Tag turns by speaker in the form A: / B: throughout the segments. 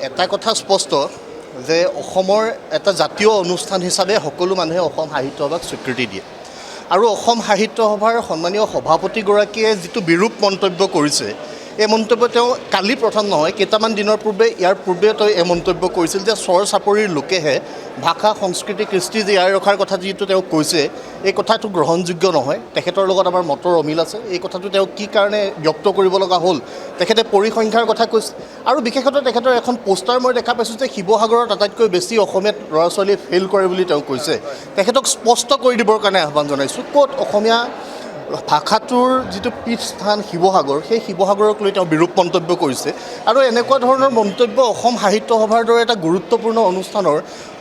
A: এটা কথা স্পষ্ট যে অসমৰ এটা জাতীয় অনুষ্ঠান হিচাপে সকলো মানুহে অসম সাহিত্য সভাক স্বীকৃতি দিয়ে আৰু অসম সাহিত্য সভাৰ সন্মানীয় সভাপতিগৰাকীয়ে যিটো বিৰূপ মন্তব্য কৰিছে এই মন্তব্য তেওঁ কালি প্ৰথম নহয় কেইটামান দিনৰ পূৰ্বে ইয়াৰ পূৰ্বে তেওঁ এই মন্তব্য কৰিছিল যে চৰ চাপৰিৰ লোকেহে ভাষা সংস্কৃতি কৃষ্টি জীয়াই ৰখাৰ কথা যিটো তেওঁ কৈছে এই কথাটো গ্ৰহণযোগ্য নহয় তেখেতৰ লগত আমাৰ মতৰ অমিল আছে এই কথাটো তেওঁ কি কাৰণে ব্যক্ত কৰিব লগা হ'ল তেখেতে পৰিসংখ্যাৰ কথা কৈছে আৰু বিশেষতঃ তেখেতৰ এখন পোষ্টাৰ মই দেখা পাইছোঁ যে শিৱসাগৰত আটাইতকৈ বেছি অসমীয়াত ল'ৰা ছোৱালীয়ে ফেইল কৰে বুলি তেওঁ কৈছে তেখেতক স্পষ্ট কৰি দিবৰ কাৰণে আহ্বান জনাইছোঁ ক'ত অসমীয়া ভাষাটোৰ যিটো পীঠ স্থান শিৱসাগৰ সেই শিৱসাগৰক লৈ তেওঁ বিৰূপ মন্তব্য কৰিছে আৰু এনেকুৱা ধৰণৰ মন্তব্য অসম সাহিত্য সভাৰ দৰে এটা গুৰুত্বপূৰ্ণ অনুষ্ঠানৰ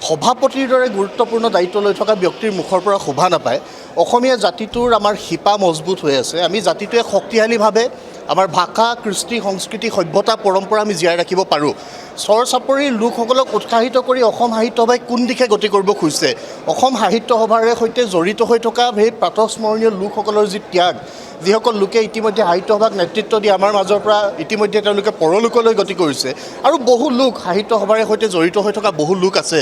A: সভাপতিৰ দৰে গুৰুত্বপূৰ্ণ দায়িত্ব লৈ থকা ব্যক্তিৰ মুখৰ পৰা শোভা নাপায় অসমীয়া জাতিটোৰ আমাৰ শিপা মজবুত হৈ আছে আমি জাতিটোৱে শক্তিশালীভাৱে আমাৰ ভাষা কৃষ্টি সংস্কৃতি সভ্যতা পৰম্পৰা আমি জীয়াই ৰাখিব পাৰোঁ চৰ চাপৰিৰ লোকসকলক উৎসাহিত কৰি অসম সাহিত্য সভাই কোন দিশে গতি কৰিব খুজিছে অসম সাহিত্য সভাৰে সৈতে জড়িত হৈ থকা সেই প্ৰাতঃস্মৰণীয় লোকসকলৰ যি ত্যাগ যিসকল লোকে ইতিমধ্যে সাহিত্য সভাক নেতৃত্ব দি আমাৰ মাজৰ পৰা ইতিমধ্যে তেওঁলোকে পৰলোকলৈ গতি কৰিছে আৰু বহু লোক সাহিত্য সভাৰে সৈতে জড়িত হৈ থকা বহু লোক আছে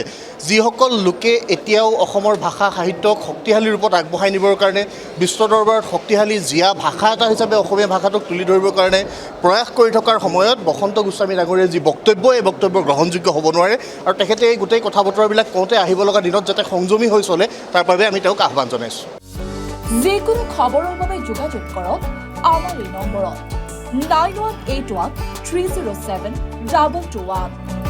A: যিসকল লোকে এতিয়াও অসমৰ ভাষা সাহিত্যক শক্তিশালী ৰূপত আগবঢ়াই নিবৰ কাৰণে বিশ্ব দৰবাৰত শক্তিশালী জীয়া ভাষা এটা হিচাপে অসমীয়া ভাষাটোক তুলি ধৰিবৰ কাৰণে প্ৰয়াস কৰি থকাৰ সময়ত বসন্ত গোস্বামী ডাঙৰীয়াৰ যি বক্তব্য এই বক্তব্য গ্ৰহণযোগ্য হ'ব নোৱাৰে আৰু তেখেতে এই গোটেই কথা বতৰাবিলাক কওঁতে আহিব লগা দিনত যাতে সংযমী হৈ চলে তাৰ বাবে আমি তেওঁক আহ্বান জনাইছোঁ
B: যিকোনো খবৰৰ বাবে যোগাযোগ কৰক আমাৰ এই নম্বৰত 9181 307 2221